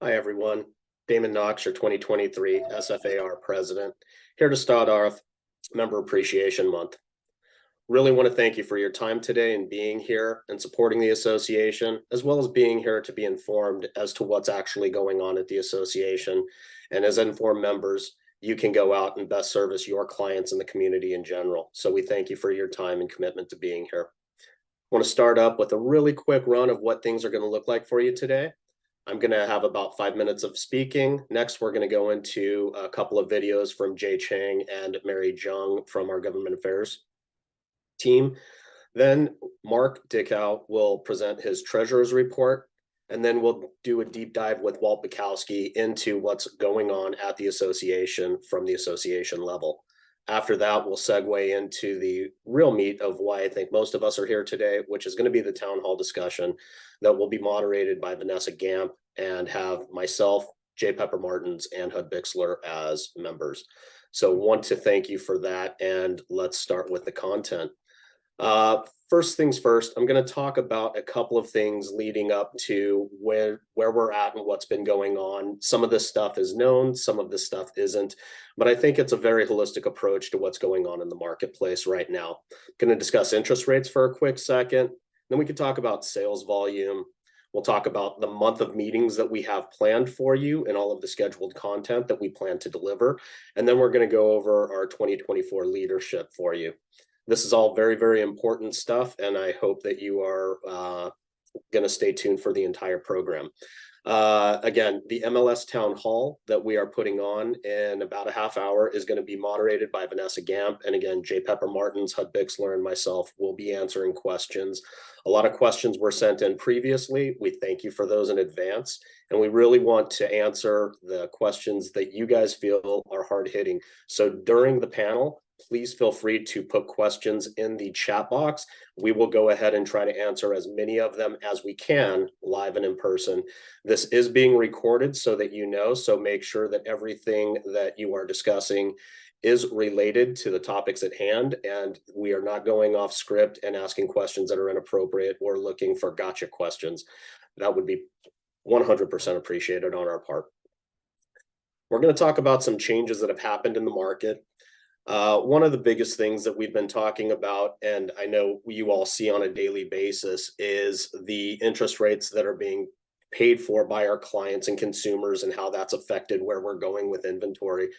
Hi, everyone. Damon Knox, your 2023 SFAR president, here to start off Member Appreciation Month. Really want to thank you for your time today and being here and supporting the association, as well as being here to be informed as to what's actually going on at the association. And as informed members, you can go out and best service your clients and the community in general. So we thank you for your time and commitment to being here. I want to start up with a really quick run of what things are going to look like for you today. I'm going to have about 5 minutes of speaking. Next, we're going to go into a couple of videos from Cheng and Mary Jung from our government affairs team. Then Mark Dickow will present his treasurer's report, and then we'll do a deep dive with Walt Baczkowski into what's going on at the association from the association level. After that, we'll segue into the real meat of why I think most of us are here today, which is going to be the town hall discussion that will be moderated by Vanessa Gamp and have myself, J. Pepper Martins, and Hud Bixler as members. So want to thank you for that, and let's start with the content. First things first, I'm going to talk about a couple of things leading up to where we're at and what's been going on. Some of this stuff is known, some of this stuff isn't, but I think it's a very holistic approach to what's going on in the marketplace right now. I'm going to discuss interest rates for a quick second. Then we can talk about sales volume. We'll talk about the month of meetings that we have planned for you and all of the scheduled content that we plan to deliver. And then we're going to go over our 2024 leadership for you. This is all very, very important stuff, and I hope that you are going to stay tuned for the entire program. Again, the MLS Town Hall that we are putting on in about a half hour is going to be moderated by Vanessa Gamp. And again, J. Pepper Martins, Hud Bixler, and myself will be answering questions. A lot of questions were sent in previously. We thank you for those in advance. And we really want to answer the questions that you guys feel are hard hitting. So during the panel, please feel free to put questions in the chat box. We will go ahead and try to answer as many of them as we can live and in person. This is being recorded so that you know, so make sure that everything that you are discussing is related to the topics at hand, and we are not going off script and asking questions that are inappropriate or looking for gotcha questions. That would be 100% appreciated on our part. We're going to talk about some changes that have happened in the market. One of the biggest things that we've been talking about, and I know you all see on a daily basis, is the interest rates that are being paid for by our clients and consumers and how that's affected where we're going with inventory.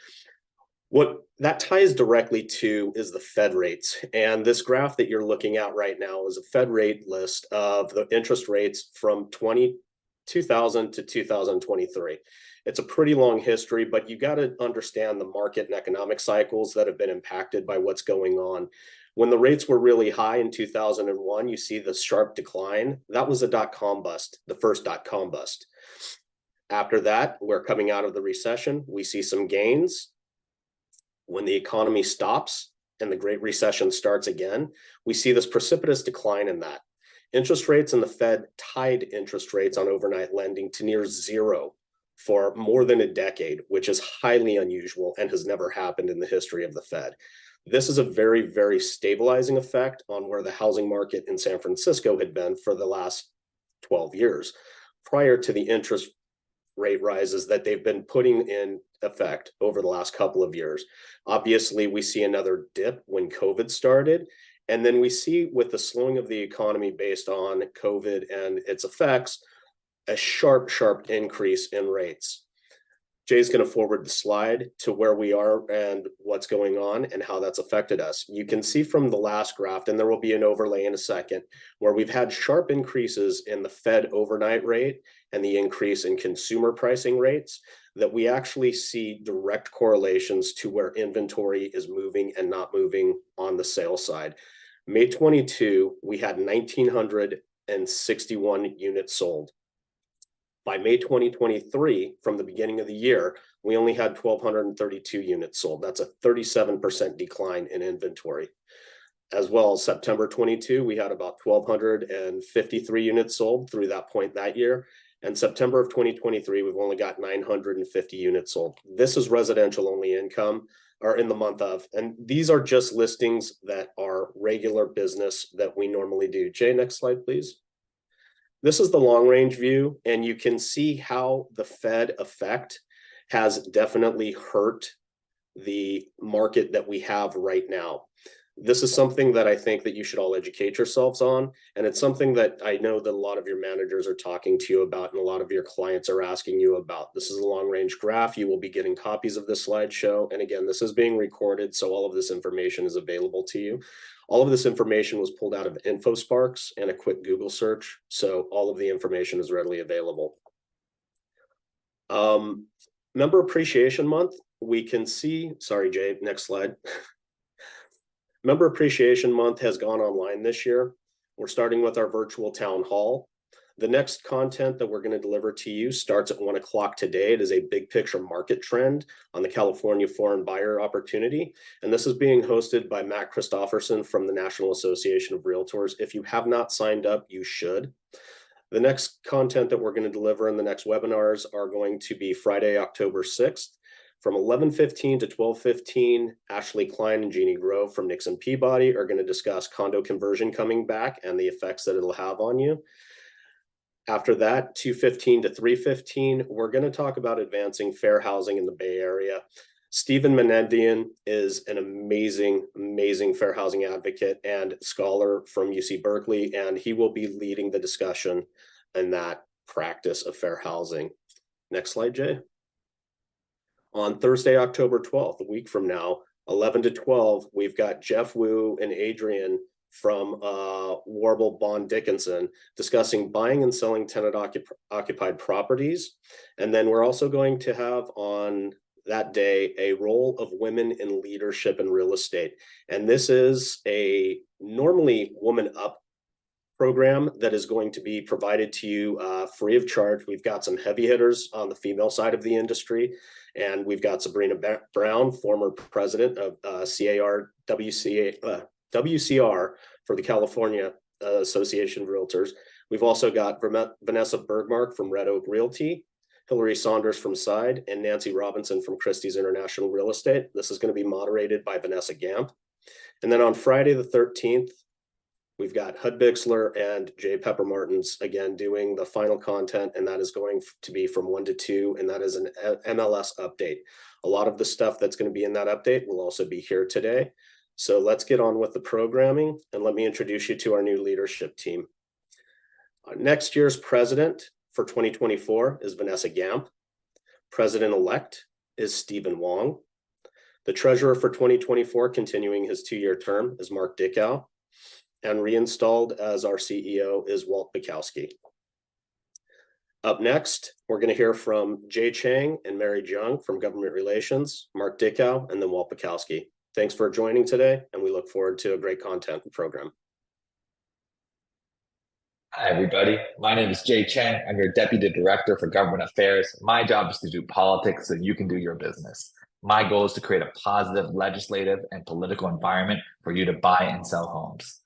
What that ties directly to is the Fed rates. And this graph that you're looking at right now is a Fed rate list of the interest rates from 2000 to 2023. It's a pretty long history, but you got to understand the market and economic cycles that have been impacted by what's going on. When the rates were really high in 2001, you see the sharp decline. That was a dot-com bust, the first dot-com bust. After that, we're coming out of the recession. We see some gains. When the economy stops and the Great Recession starts again, we see this precipitous decline in that. Interest rates and the Fed tied interest rates on overnight lending to near zero for more than a decade, which is highly unusual and has never happened in the history of the Fed. This is a very, very stabilizing effect on where the housing market in San Francisco had been for the last 12 years, prior to the interest rate rises that they've been putting in effect over the last couple of years. Obviously, we see another dip when COVID started. And then we see with the slowing of the economy based on COVID and its effects, a sharp, sharp increase in rates. Jay's going to forward the slide to where we are and what's going on and how that's affected us. You can see from the last graph, and there will be an overlay in a second, where we've had sharp increases in the Fed overnight rate and the increase in consumer pricing rates, that we actually see direct correlations to where inventory is moving and not moving on the sales side. May 22, we had 1,961 units sold. By May 2023, from the beginning of the year, we only had 1,232 units sold. That's a 37% decline in inventory. As well as September 22, we had about 1,253 units sold through that point that year. And September of 2023, we've only got 950 units sold. This is residential only income, or in the month of. And these are just listings that are regular business that we normally do. Jay, next slide, please. This is the long range view, and you can see how the Fed effect has definitely hurt the market that we have right now. This is something that I think that you should all educate yourselves on. And it's something that I know that a lot of your managers are talking to you about and a lot of your clients are asking you about. This is a long range graph. You will be getting copies of this slideshow. And again, this is being recorded, so all of this information is available to you. All of this information was pulled out of InfoSparks and a quick Google search. So all of the information is readily available. Member Appreciation Month, we can see, sorry, Jay, next slide. Member Appreciation Month has gone online this year. We're starting with our virtual town hall. The next content that we're going to deliver to you starts at 1 o'clock today. It is a big picture market trend on the California foreign buyer opportunity. And this is being hosted by Matt Christofferson from the National Association of Realtors. If you have not signed up, you should. The next content that we're going to deliver in the next webinars are going to be Friday, October 6th. From 11:15 to 12:15, Ashley Klein and Jeannie Grove from Nixon Peabody are going to discuss condo conversion coming back and the effects that it'll have on you. After that, 2:15 to 3:15, we're going to talk about advancing fair housing in the Bay Area. Stephen Menendian is an amazing, amazing fair housing advocate and scholar from UC Berkeley, and he will be leading the discussion in that practice of fair housing. Next slide, Jay. On Thursday, October 12th, a week from now, 11 to 12, we've got Jeff Wu and Adrian from Warble Bond Dickinson discussing buying and selling tenant occupied properties. And then we're also going to have on that day a role of women in leadership in real estate. And this is a normally Woman Up program that is going to be provided to you free of charge. We've got some heavy hitters on the female side of the industry, and we've got Sabrina Brown, former president of WCR for the California Association of Realtors. We've also got Vanessa Bergmark from Red Oak Realty, Hillary Saunders from SIDE, and Nancy Robinson from Christie's International Real Estate. This is going to be moderated by Vanessa Gamp. And then on Friday the 13th, we've got Hud Bixler and Jay Pepper Martins again doing the final content, and that is going to be from 1 to 2, and that is an MLS update. A lot of the stuff that's going to be in that update will also be here today. So let's get on with the programming, and let me introduce you to our new leadership team. Next year's president for 2024 is Vanessa Gamp. President-elect is Stephen Wong. The treasurer for 2024, continuing his 2-year term, is Mark Dickow. And reinstalled as our CEO is Walt Baczkowski. Up next, we're going to hear from Jay Cheng and Mary Jung from Government Relations, Mark Dickow, and then Walt Baczkowski. Thanks for joining today, and we look forward to a great content program. Hi, everybody. My name is Jay Cheng. I'm your Deputy Director for Government Affairs. My job is to do politics so you can do your business. My goal is to create a positive legislative and political environment for you to buy and sell homes.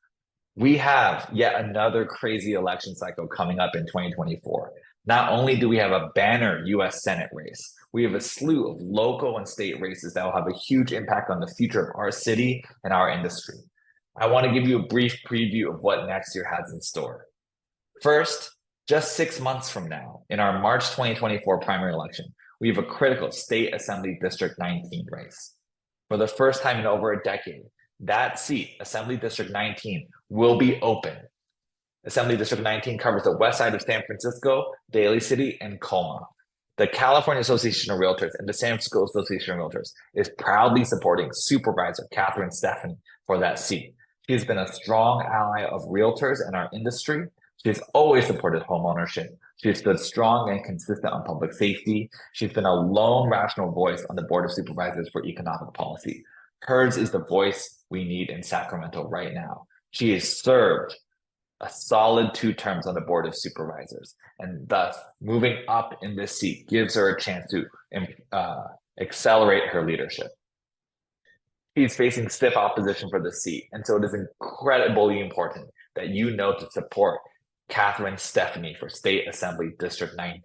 We have yet another crazy election cycle coming up in 2024. Not only do we have a banner U.S. Senate race, we have a slew of local and state races that will have a huge impact on the future of our city and our industry. I want to give you a brief preview of what next year has in store. First, just 6 months from now, in our March 2024 primary election, we have a critical State Assembly District 19 race. For the first time in over a decade, that seat, Assembly District 19, will be open. Assembly District 19 covers the west side of San Francisco, Daly City, and Colma. The California Association of Realtors and the San Francisco Association of Realtors is proudly supporting Supervisor Catherine Stefani for that seat. She has been a strong ally of realtors and our industry. She has always supported homeownership. She has stood strong and consistent on public safety. She's been a lone rational voice on the Board of Supervisors for economic policy. Hers is the voice we need in Sacramento right now. She has served a solid 2 terms on the Board of Supervisors, and thus moving up in this seat gives her a chance to accelerate her leadership. She's facing stiff opposition for the seat, and so it is incredibly important that you know to support Catherine Stefani for State Assembly District 19.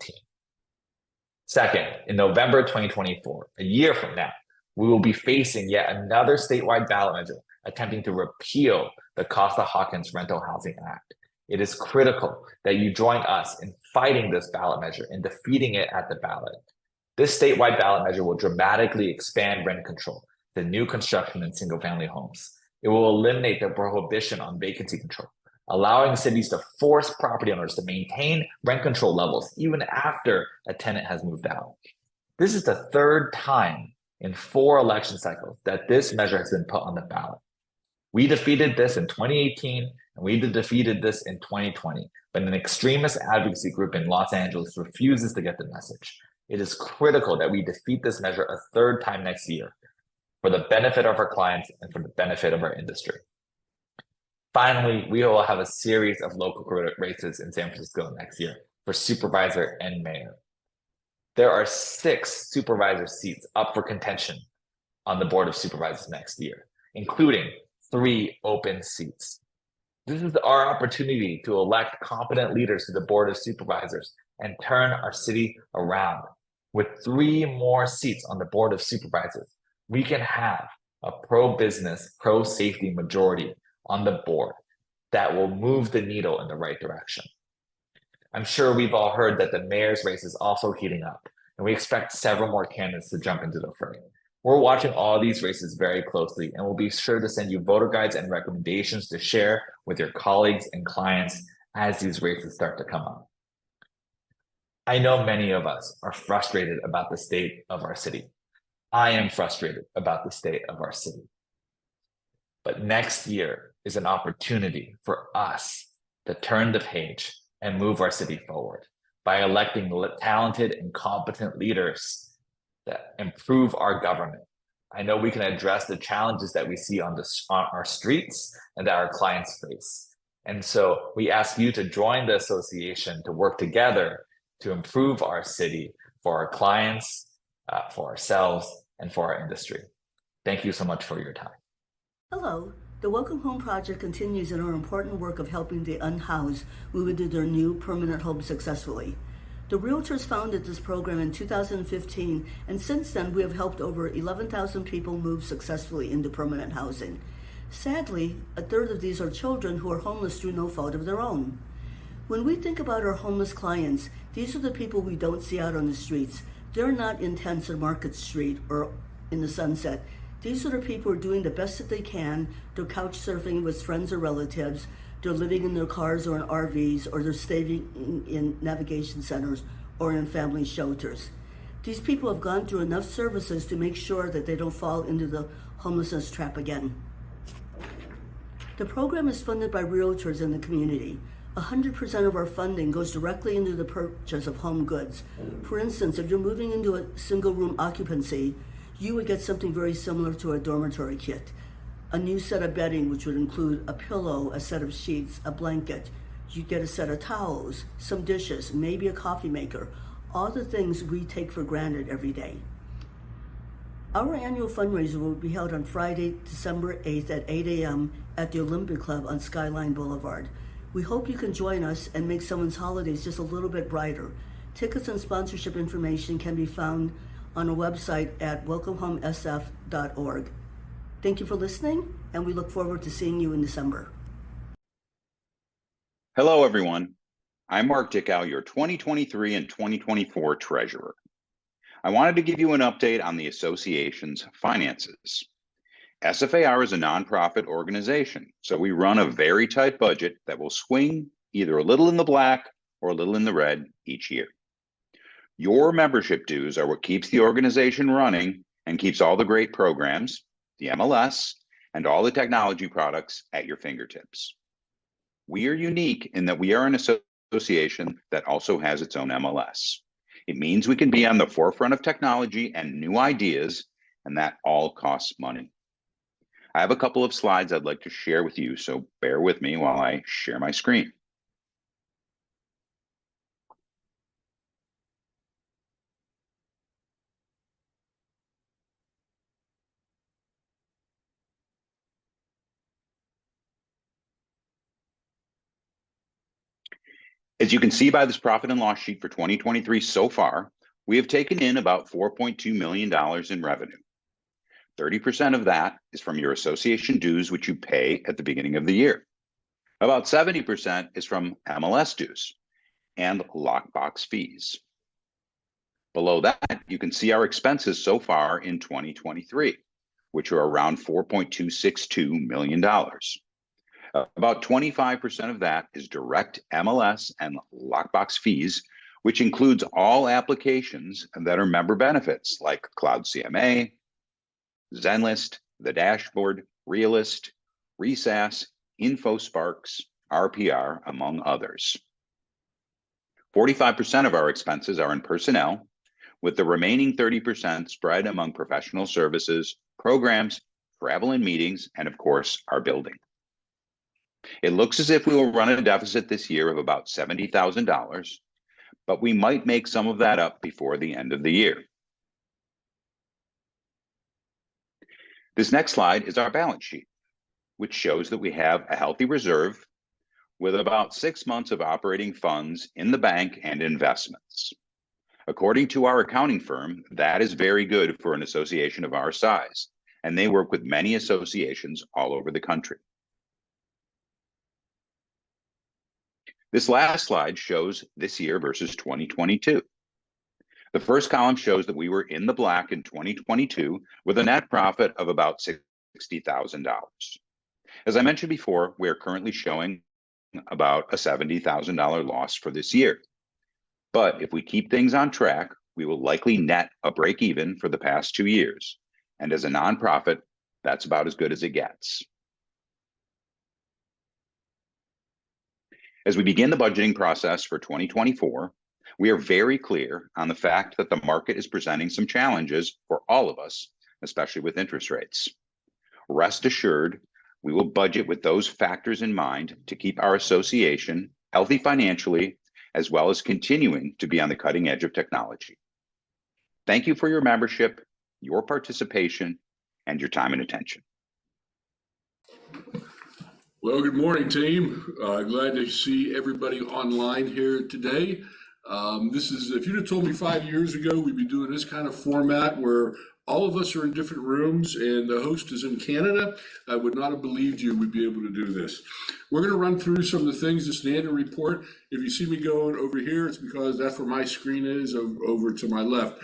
Second, in November 2024, a year from now, we will be facing yet another statewide ballot measure attempting to repeal the Costa-Hawkins Rental Housing Act. It is critical that you join us in fighting this ballot measure and defeating it at the ballot. This statewide ballot measure will dramatically expand rent control to new construction and single-family homes. It will eliminate the prohibition on vacancy control, allowing cities to force property owners to maintain rent control levels even after a tenant has moved out. This is the third time in 4 election cycles that this measure has been put on the ballot. We defeated this in 2018, and we defeated this in 2020, but an extremist advocacy group in Los Angeles refuses to get the message. It is critical that we defeat this measure a third time next year for the benefit of our clients and for the benefit of our industry. Finally, we will have a series of local races in San Francisco next year for supervisor and mayor. There are 6 supervisor seats up for contention on the Board of Supervisors next year, including 3 open seats. This is our opportunity to elect competent leaders to the Board of Supervisors and turn our city around. With 3 more seats on the Board of Supervisors, we can have a pro-business, pro-safety majority on the board that will move the needle in the right direction. I'm sure we've all heard that the mayor's race is also heating up, and we expect several more candidates to jump into the fray. We're watching all these races very closely, and we'll be sure to send you voter guides and recommendations to share with your colleagues and clients as these races start to come up. I know many of us are frustrated about the state of our city. I am frustrated about the state of our city. But next year is an opportunity for us to turn the page and move our city forward by electing talented and competent leaders that improve our government. I know we can address the challenges that we see on our streets and that our clients face. And so we ask you to join the association to work together to improve our city for our clients, for ourselves, and for our industry. Thank you so much for your time. Hello. The Welcome Home Project continues in our important work of helping the unhoused move into their new permanent home successfully. The Realtors founded this program in 2015, and since then we have helped over 11,000 people move successfully into permanent housing. Sadly, a third of these are children who are homeless through no fault of their own. When we think about our homeless clients, these are the people we don't see out on the streets. They're not in tents on Market Street or in the Sunset. These are the people who are doing the best that they can. They're couch surfing with friends or relatives. They're living in their cars or in RVs, or they're staying in navigation centers or in family shelters. These people have gone through enough services to make sure that they don't fall into the homelessness trap again. The program is funded by realtors in the community. 100% of our funding goes directly into the purchase of home goods. For instance, if you're moving into a single room occupancy, you would get something very similar to a dormitory kit. A new set of bedding, which would include a pillow, a set of sheets, a blanket. You'd get a set of towels, some dishes, maybe a coffee maker, all the things we take for granted every day. Our annual fundraiser will be held on Friday, December 8th at 8 a.m. at the Olympic Club on Skyline Boulevard. We hope you can join us and make someone's holidays just a little bit brighter. Tickets and sponsorship information can be found on our website at welcomehomesf.org. Thank you for listening, and we look forward to seeing you in December. Hello, everyone. I'm Mark Dickow, your 2023 and 2024 treasurer. I wanted to give you an update on the association's finances. SFAR is a nonprofit organization, so we run a very tight budget that will swing either a little in the black or a little in the red each year. Your membership dues are what keeps the organization running and keeps all the great programs, the MLS, and all the technology products at your fingertips. We are unique in that we are an association that also has its own MLS. It means we can be on the forefront of technology and new ideas, and that all costs money. I have a couple of slides I'd like to share with you, so bear with me while I share my screen. As you can see by this profit and loss sheet for 2023 so far, we have taken in about $4.2 million in revenue. 30% of that is from your association dues, which you pay at the beginning of the year. About 70% is from MLS dues and lockbox fees. Below that, you can see our expenses so far in 2023, which are around $4.262 million. About 25% of that is direct MLS and lockbox fees, which includes all applications that are member benefits like Cloud CMA, ZenList, the Dashboard, Realist, ReSAS, InfoSparks, RPR, among others. 45% of our expenses are in personnel, with the remaining 30% spread among professional services, programs, travel and meetings, and of course, our building. It looks as if we will run a deficit this year of about $70,000, but we might make some of that up before the end of the year. This next slide is our balance sheet, which shows that we have a healthy reserve with about 6 months of operating funds in the bank and investments. According to our accounting firm, that is very good for an association of our size, and they work with many associations all over the country. This last slide shows this year versus 2022. The first column shows that we were in the black in 2022 with a net profit of about $60,000. As I mentioned before, we are currently showing about a $70,000 loss for this year. But if we keep things on track, we will likely net a break even for the past 2 years. And as a nonprofit, that's about as good as it gets. As we begin the budgeting process for 2024, we are very clear on the fact that the market is presenting some challenges for all of us, especially with interest rates. Rest assured, we will budget with those factors in mind to keep our association healthy financially, as well as continuing to be on the cutting edge of technology. Thank you for your membership, your participation, and your time and attention. Well, good morning, team. Glad to see everybody online here today. If you'd have told me 5 years ago we'd be doing this kind of format where all of us are in different rooms and the host is in Canada, I would not have believed you would be able to do this. We're going to run through some of the things, this annual report. If you see me going over here, it's because that's where my screen is, over to my left.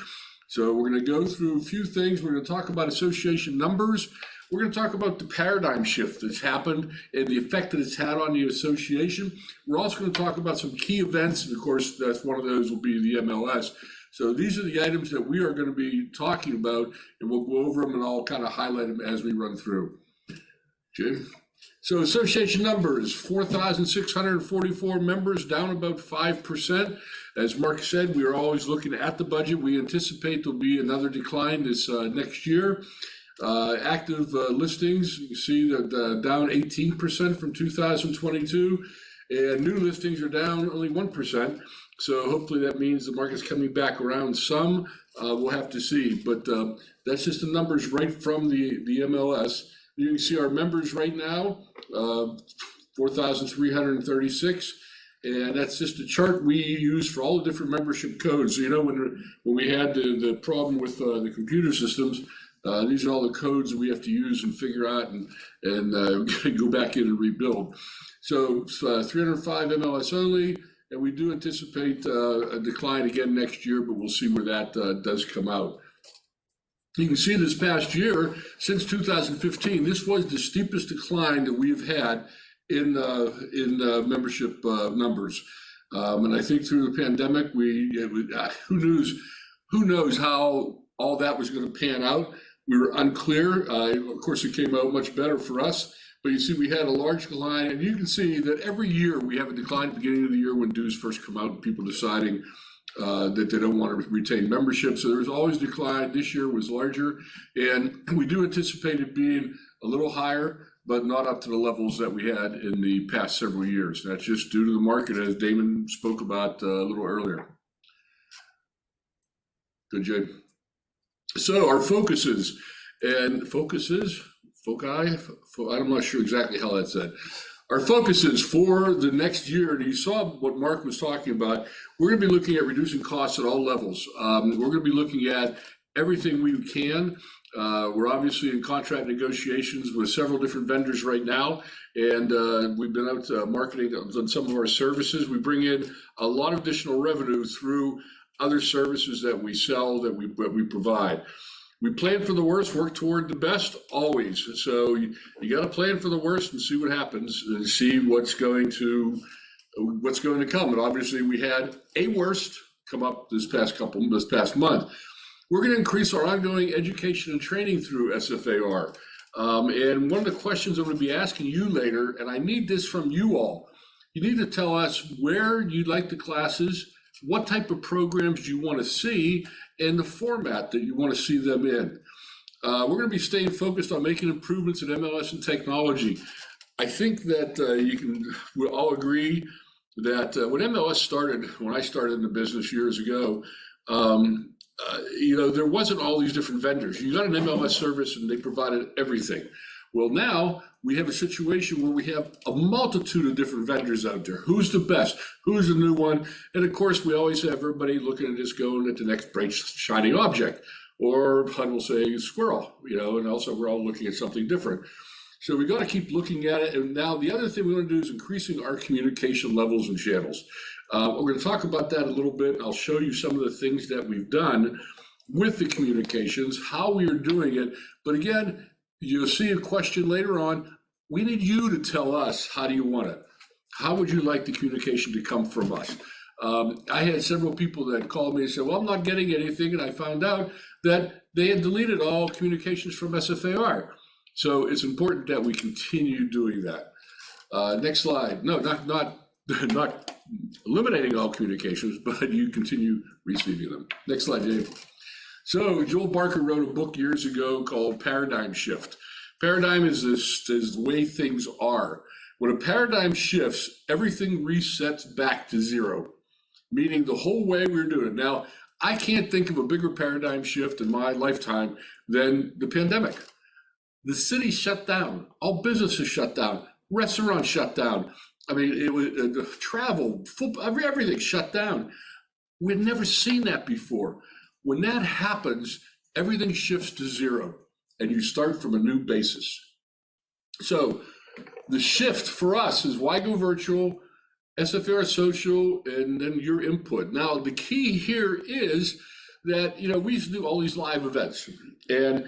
So we're going to go through a few things. We're going to talk about association numbers. We're going to talk about the paradigm shift that's happened and the effect that it's had on the association. We're also going to talk about some key events, and of course, that's one of those will be the MLS. So these are the items that we are going to be talking about, and we'll go over them and I'll kind of highlight them as we run through. Okay. So association numbers, 4,644 members, down about 5%. As Mark said, we are always looking at the budget. We anticipate there'll be another decline this next year. Active listings, you can see that down 18% from 2022, and new listings are down only 1%. So hopefully that means the market's coming back around some. We'll have to see, but that's just the numbers right from the MLS. You can see our members right now, 4,336. And that's just a chart we use for all the different membership codes. So, you know, when we had the problem with the computer systems, these are all the codes that we have to use and figure out and go back in and rebuild. So 305 MLS only, and we do anticipate a decline again next year, but we'll see where that does come out. You can see this past year, since 2015, this was the steepest decline that we've had in membership numbers. And I think through the pandemic, who knows how all that was going to pan out. We were unclear. Of course, it came out much better for us. But you see, we had a large decline, and you can see that every year we have a decline at the beginning of the year when dues first come out and people deciding that they don't want to retain membership. So there's always decline. This year was larger, and we do anticipate it being a little higher, but not up to the levels that we had in the past several years. That's just due to the market, as Damon spoke about a little earlier. Good, Jay. So our focuses, I'm not sure exactly how that's said. Our focuses for the next year, and you saw what Mark was talking about, we're going to be looking at reducing costs at all levels. We're going to be looking at everything we can. We're obviously in contract negotiations with several different vendors right now, and we've been out marketing on some of our services. We bring in a lot of additional revenue through other services that we sell, that we provide. We plan for the worst, work toward the best, always. So you got to plan for the worst and see what happens, and see what's going to come. And obviously, we had a worst come up this past month. We're going to increase our ongoing education and training through SFAR. And one of the questions I'm going to be asking you later, and I need this from you all, you need to tell us where you'd like the classes, what type of programs you want to see, and the format that you want to see them in. We're going to be staying focused on making improvements in MLS and technology. I think that we'll all agree that when MLS started, when I started in the business years ago, there wasn't all these different vendors. You got an MLS service and they provided everything. Well, now we have a situation where we have a multitude of different vendors out there. Who's the best? Who's the new one? And of course, we always have everybody looking at this, going at the next bright shining object, or HUD will say squirrel, and also we're all looking at something different. So we got to keep looking at it. And now the other thing we want to do is increasing our communication levels and channels. We're going to talk about that a little bit. I'll show you some of the things that we've done with the communications, how we are doing it. But again, you'll see a question later on. We need you to tell us, how do you want it? How would you like the communication to come from us? I had several people that called me and said, well, I'm not getting anything. And I found out that they had deleted all communications from SFAR. So it's important that we continue doing that. Next slide. No, not eliminating all communications, but you continue receiving them. Next slide, Dave. So Joel Barker wrote a book years ago called Paradigm Shift. Paradigm is the way things are. When a paradigm shifts, everything resets back to zero, meaning the whole way we're doing it. Now, I can't think of a bigger paradigm shift in my lifetime than the pandemic. The city shut down, all businesses shut down, restaurants shut down. I mean, it was travel, football, everything shut down. We'd never seen that before. When that happens, everything shifts to zero and you start from a new basis. So the shift for us is why go virtual, SFAR social, and then your input. Now, the key here is that, we used to do all these live events, and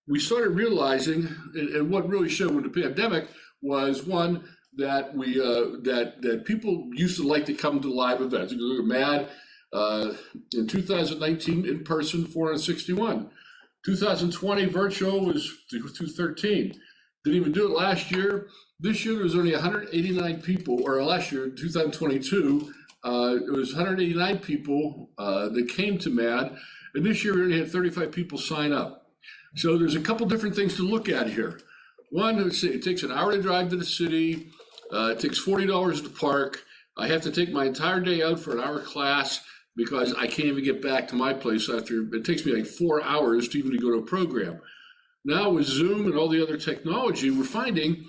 we started realizing, and what really showed with the pandemic was, one, that that people used to like to come to live events. You can look at MAD in 2019 in person, 461. 2020 virtual was 213. Didn't even do it last year. This year there was only 189 people, or last year, 2022, it was 189 people that came to MAD, and this year we only had 35 people sign up. So there's a couple different things to look at here. One, it takes an hour to drive to the city. It takes $40 to park. I have to take my entire day out for an hour class because I can't even get back to my place after. It takes me like 4 hours to even go to a program. Now with Zoom and all the other technology, we're finding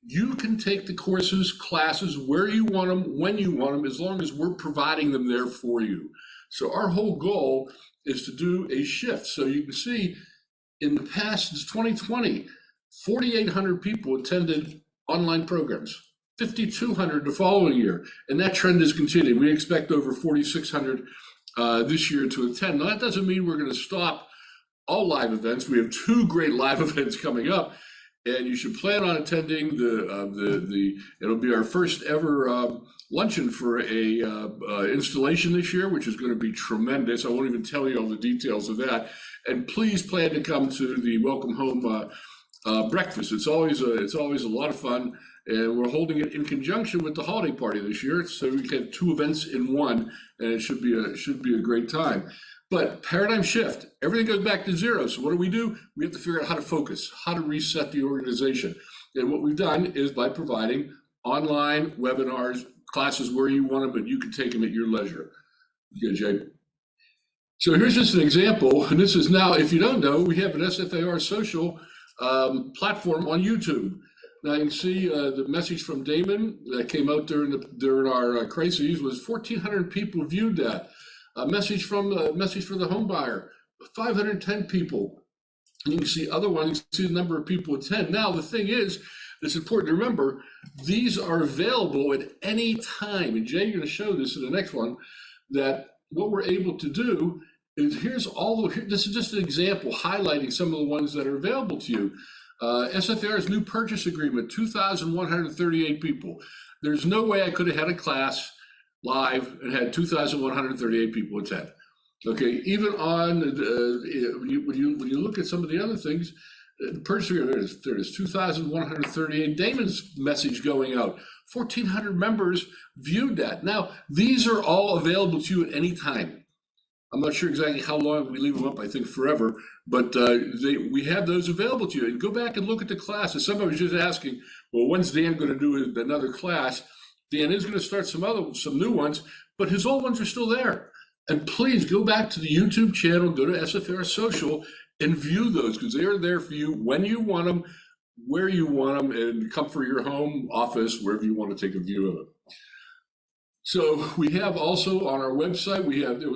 you can take the courses, classes, where you want them, when you want them, as long as we're providing them there for you. So our whole goal is to do a shift. So you can see in the past, since 2020, 4,800 people attended online programs, 5,200 the following year, and that trend is continuing. We expect over 4,600 this year to attend. Now, that doesn't mean we're going to stop all live events. We have 2 great live events coming up, and you should plan on attending it'll be our first ever luncheon for a installation this year, which is going to be tremendous. I won't even tell you all the details of that. And please plan to come to the Welcome Home breakfast. It's always a lot of fun, and we're holding it in conjunction with the holiday party this year. So we have 2 events in one, and it should be a great time. But paradigm shift, everything goes back to zero. So what do? We have to figure out how to focus, how to reset the organization. And what we've done is by providing online webinars, classes where you want them, but you can take them at your leisure. Okay, Jay. So here's just an example, and this is now, if you don't know, we have an SFAR social platform on YouTube. Now you can see the message from Damon that came out during our crises was 1,400 people viewed that. A message for the home buyer, 510 people. And you can see other ones, you can see the number of people attend. Now, the thing is, it's important to remember, these are available at any time. And Jay, you're going to show this in the next one, that what we're able to do is this is just an example highlighting some of the ones that are available to you. SFAR's new purchase agreement, 2,138 people. There's no way I could have had a class live and had 2,138 people attend. Okay, even on when you look at some of the other things, the purchase agreement, there it is, 2,138. Damon's message going out, 1,400 members viewed that. Now, these are all available to you at any time. I'm not sure exactly how long we leave them up, I think forever, but we have those available to you. And go back and look at the classes. Somebody was just asking, well, when's Dan going to do another class? Dan is going to start some new ones, but his old ones are still there. And please go back to the YouTube channel, go to SFAR Social, and view those, because they are there for you when you want them, where you want them, and come for your home, office, wherever you want to take a view of it. So we have also on our website,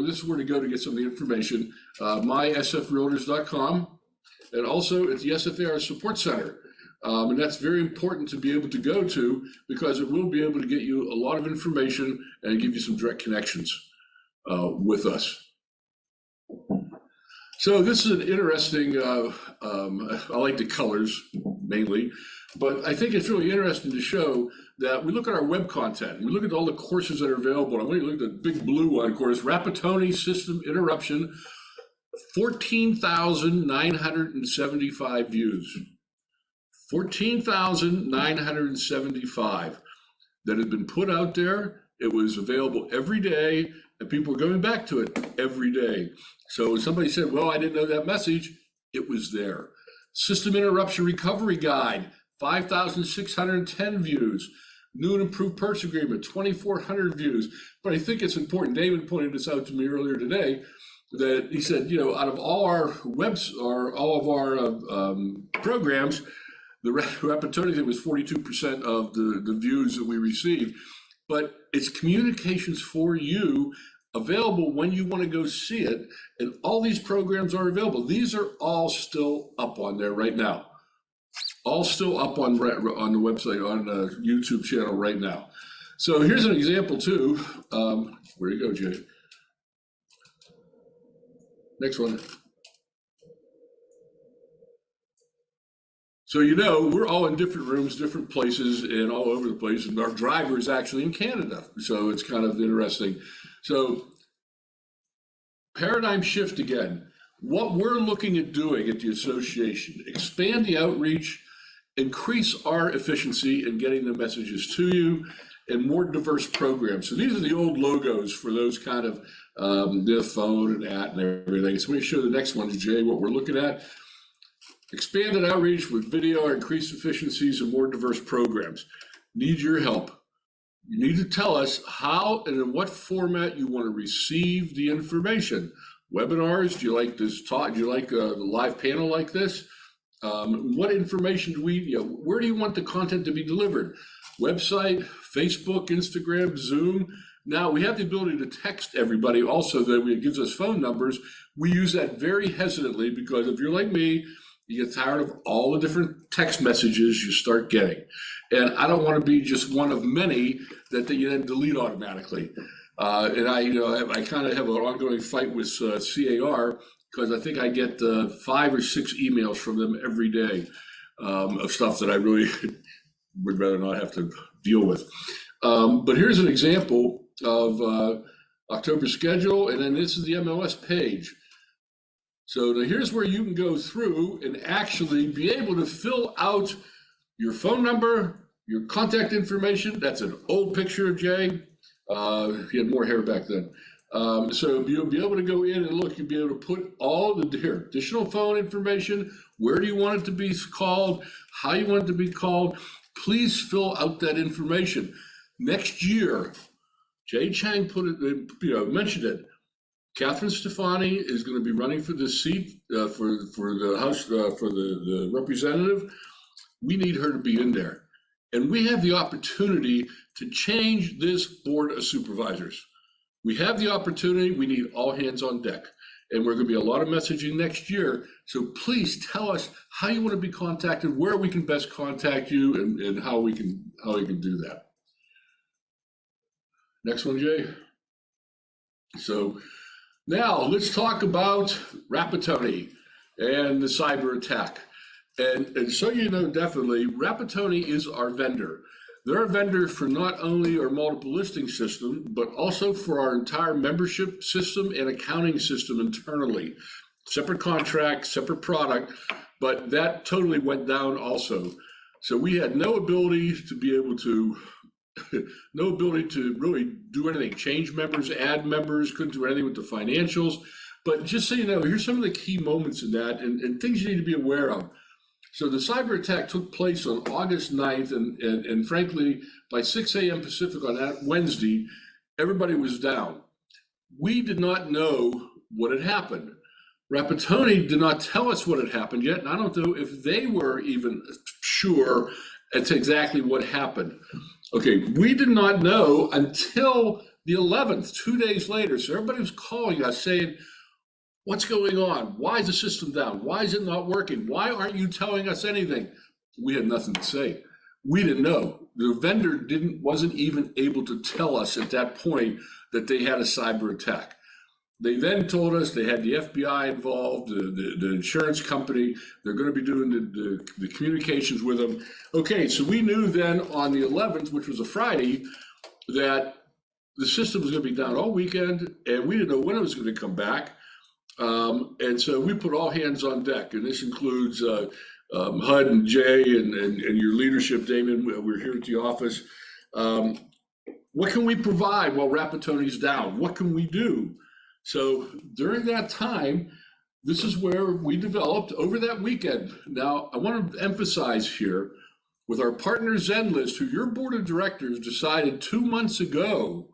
this is where to go to get some of the information, mysfrealtors.com, and also at the SFAR Support Center. And that's very important to be able to go to, because it will be able to get you a lot of information and give you some direct connections with us. So this is an interesting, I like the colors mainly, but I think it's really interesting to show that we look at our web content, we look at all the courses that are available. I'm going to look at the big blue one course, Rapatoni System Interruption, 14,975 views. 14,975 that had been put out there. It was available every day, and people were going back to it every day. So somebody said, well, I didn't know that message. It was there. System Interruption Recovery Guide, 5,610 views. New and improved purchase agreement, 2,400 views. But I think it's important, Damon pointed this out to me earlier today, that he said, out of all our all of our programs, the Rapatoni thing was 42% of the views that we received. But it's communications for you, available when you want to go see it. And all these programs are available. These are all still up on there right now. All still up on the website, on the YouTube channel right now. So here's an example too. Where you go, Jay? Next one. So we're all in different rooms, different places, and all over the place. And our driver is actually in Canada, so it's kind of interesting. So paradigm shift again. What we're looking at doing at the association, expand the outreach, increase our efficiency in getting the messages to you, and more diverse programs. So these are the old logos for those kind of the phone and at and everything. So let me show the next one, Jay, what we're looking at. Expanded outreach with video, increased efficiencies, and more diverse programs. Need your help. You need to tell us how and in what format you want to receive the information. Webinars, do you like this talk? Do you like a live panel like this? What information do where do you want the content to be delivered? Website, Facebook, Instagram, Zoom. Now we have the ability to text everybody also, that it gives us phone numbers. We use that very hesitantly, because if you're like me, you get tired of all the different text messages you start getting. And I don't want to be just one of many that you then delete automatically. And I kind of have an ongoing fight with CAR, because I think I get 5 or 6 emails from them every day of stuff that I really would rather not have to deal with. But here's an example of October schedule, and then this is the MLS page. So now here's where you can go through and actually be able to fill out your phone number, your contact information. That's an old picture of Jay. He had more hair back then. So you'll be able to go in and look, you'll be able to put all the additional phone information, where do you want it to be called, how you want it to be called. Please fill out that information. Next year, Jay Cheng mentioned it. Catherine Stefani is going to be running for this seat for the House, for the representative. We need her to be in there. And we have the opportunity to change this board of supervisors. We have the opportunity. We need all hands on deck. and we're going to be a lot of messaging next year. So please tell us how you want to be contacted, where we can best contact you, and how we can do that. Next one, Jay. So now let's talk about Rapatoni and the cyber attack. And so you know, definitely, Rapatoni is our vendor. They're our vendor for not only our multiple listing system, but also for our entire membership system and accounting system internally. Separate contract, separate product, but that totally went down also. So we had no ability to be able to, no ability to really do anything, change members, add members, couldn't do anything with the financials. But just so you know, here's some of the key moments in that and things you need to be aware of. So the cyber attack took place on August 9th, and frankly, by 6 a.m. Pacific on that Wednesday, everybody was down. We did not know what had happened. Rapatoni did not tell us what had happened yet, and I don't know if they were even sure as to exactly what happened. Okay, we did not know until the 11th, 2 days later. So everybody was calling us saying, what's going on? Why is the system down? Why is it not working? Why aren't you telling us anything? We had nothing to say. We didn't know. The vendor wasn't even able to tell us at that point that they had a cyber attack. They then told us they had the FBI involved, the insurance company. They're going to be doing the communications with them. Okay, so we knew then on the 11th, which was a Friday, that the system was going to be down all weekend, and we didn't know when it was going to come back. And so we put all hands on deck, and this includes HUD and Jay and your leadership, Damon. We're here at the office. What can we provide while Rapatoni's down? What can we do? So during that time, this is where we developed over that weekend. Now, I want to emphasize here, with our partner ZenList, who your board of directors decided 2 months ago,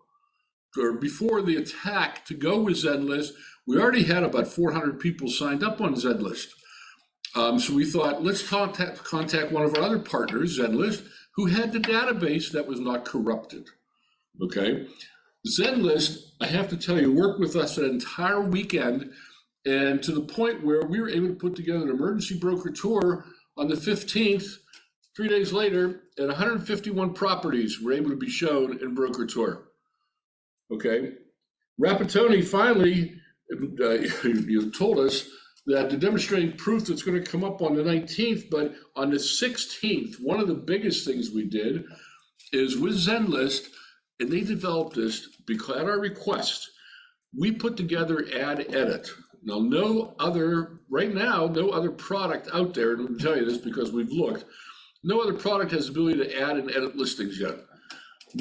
or before the attack, to go with ZenList. We already had about 400 people signed up on ZenList. So we thought, let's contact one of our other partners, ZenList, who had the database that was not corrupted. Okay. ZenList, I have to tell you, worked with us an entire weekend, and to the point where we were able to put together an emergency broker tour on the 15th, 3 days later, and 151 properties were able to be shown in broker tour. Okay. Rapatoni finally you told us that the demonstrating proof that's going to come up on the 19th, but on the 16th, one of the biggest things we did is with ZenList, and they developed this because at our request, we put together add edit. Now, right now, no other product out there, and I'm going to tell you this because we've looked, no other product has the ability to add and edit listings yet.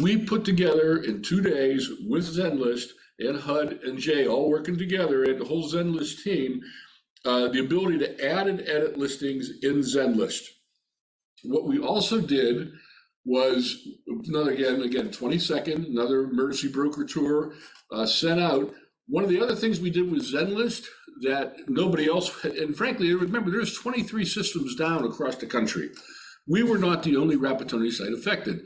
We put together in 2 days with ZenList and HUD and Jay all working together and the whole ZenList team, the ability to add and edit listings in ZenList. What we also did was another, again, 22nd, another emergency broker tour sent out. One of the other things we did with ZenList that nobody else, and frankly, remember, there's 23 systems down across the country. We were not the only Rapatoni site affected.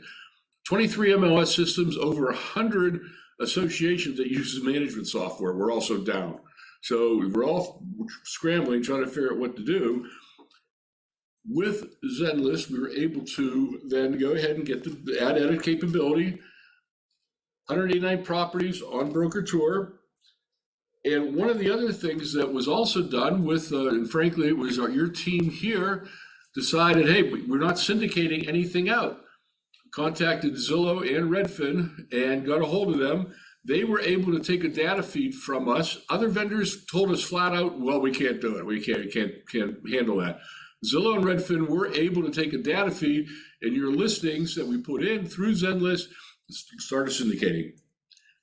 23 MLS systems, over 100 associations that use management software were also down. So we're all scrambling, trying to figure out what to do. With ZenList, we were able to then go ahead and get the add edit capability, 189 properties on broker tour. And one of the other things that was also done with, and frankly, it was your team here decided, hey, we're not syndicating anything out. Contacted Zillow and Redfin and got a hold of them. They were able to take a data feed from us. Other vendors told us flat out, well, we can't do it. We can't handle that. Zillow and Redfin were able to take a data feed, and your listings that we put in through ZenList started syndicating.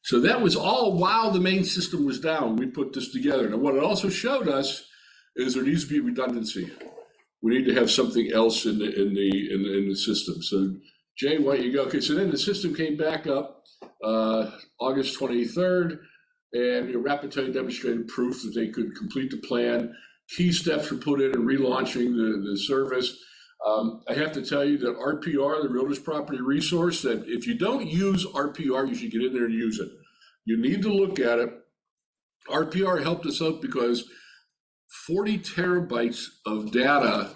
So that was all while the main system was down. We put this together. Now, what it also showed us is there needs to be redundancy. We need to have something else in the system. So, Jay, why don't you go? Okay, so then the system came back up August 23rd, and Rapatoni demonstrated proof that they could complete the plan. Key steps were put in relaunching the service. I have to tell you that RPR, the Realtors Property Resource, that if you don't use RPR, you should get in there and use it. You need to look at it. RPR helped us out because 40 terabytes of data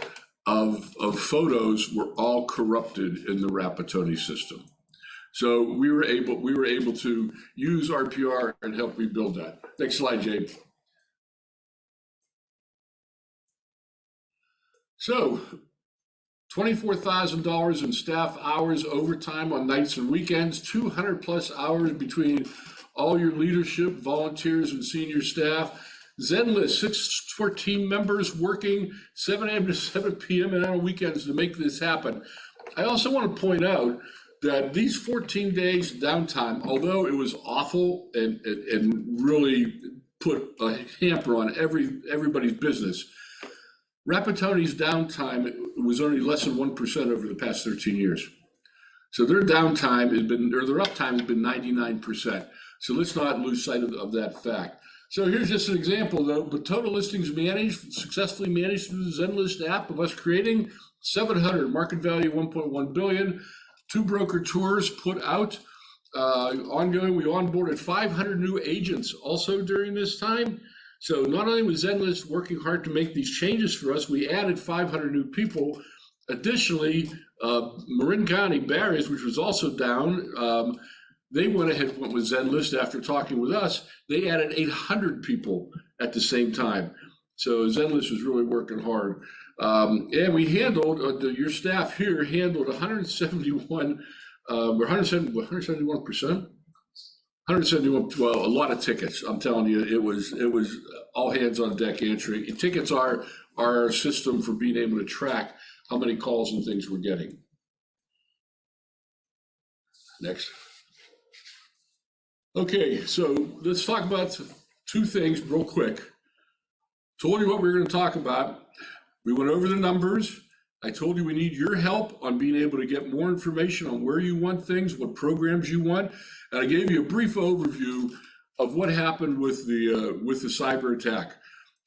of photos were all corrupted in the Rapatoni system. So we were able to use RPR and help rebuild that. Next slide, Jay. So $24,000 in staff hours overtime on nights and weekends, 200 plus hours between all your leadership, volunteers, and senior staff. Zenlist, 614 members working 7 a.m. to 7 p.m. and on weekends to make this happen. I also want to point out that these 14 days downtime, although it was awful and really put a hamper on everybody's business, Rapatoni's downtime was only less than 1% over the past 13 years. So their downtime has been, or their uptime has been 99%. So let's not lose sight of that fact. So here's just an example though, but total listings managed, successfully managed through the Zenlist app of us creating 700, market value 1.1 billion, 2 broker tours put out, ongoing. We onboarded 500 new agents also during this time. So not only was Zenlist working hard to make these changes for us, we added 500 new people. Additionally, Marin County Barriers, which was also down, they went ahead with Zenlist after talking with us. They added 800 people at the same time. So Zenlist was really working hard. And we handled, your staff here handled 171, or 171%? 171, well, a lot of tickets. I'm telling you, it was all hands on deck answering. And tickets are our system for being able to track how many calls and things we're getting. Next. Okay, so let's talk about 2 things real quick. Told you what we were going to talk about. We went over the numbers. I told you we need your help on being able to get more information on where you want things, what programs you want. And I gave you a brief overview of what happened with the cyber attack.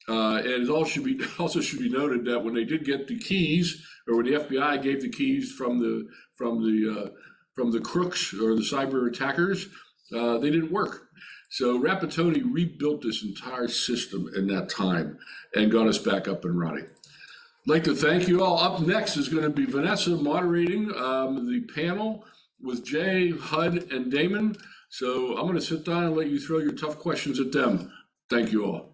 And it also should be noted that when they did get the keys, or when the FBI gave the keys from the crooks or the cyber attackers, they didn't work. So Rapatoni rebuilt this entire system in that time and got us back up and running. I'd like to thank you all. Up next is going to be Vanessa moderating the panel with Jay, HUD, and Damon. So I'm going to sit down and let you throw your tough questions at them. Thank you all.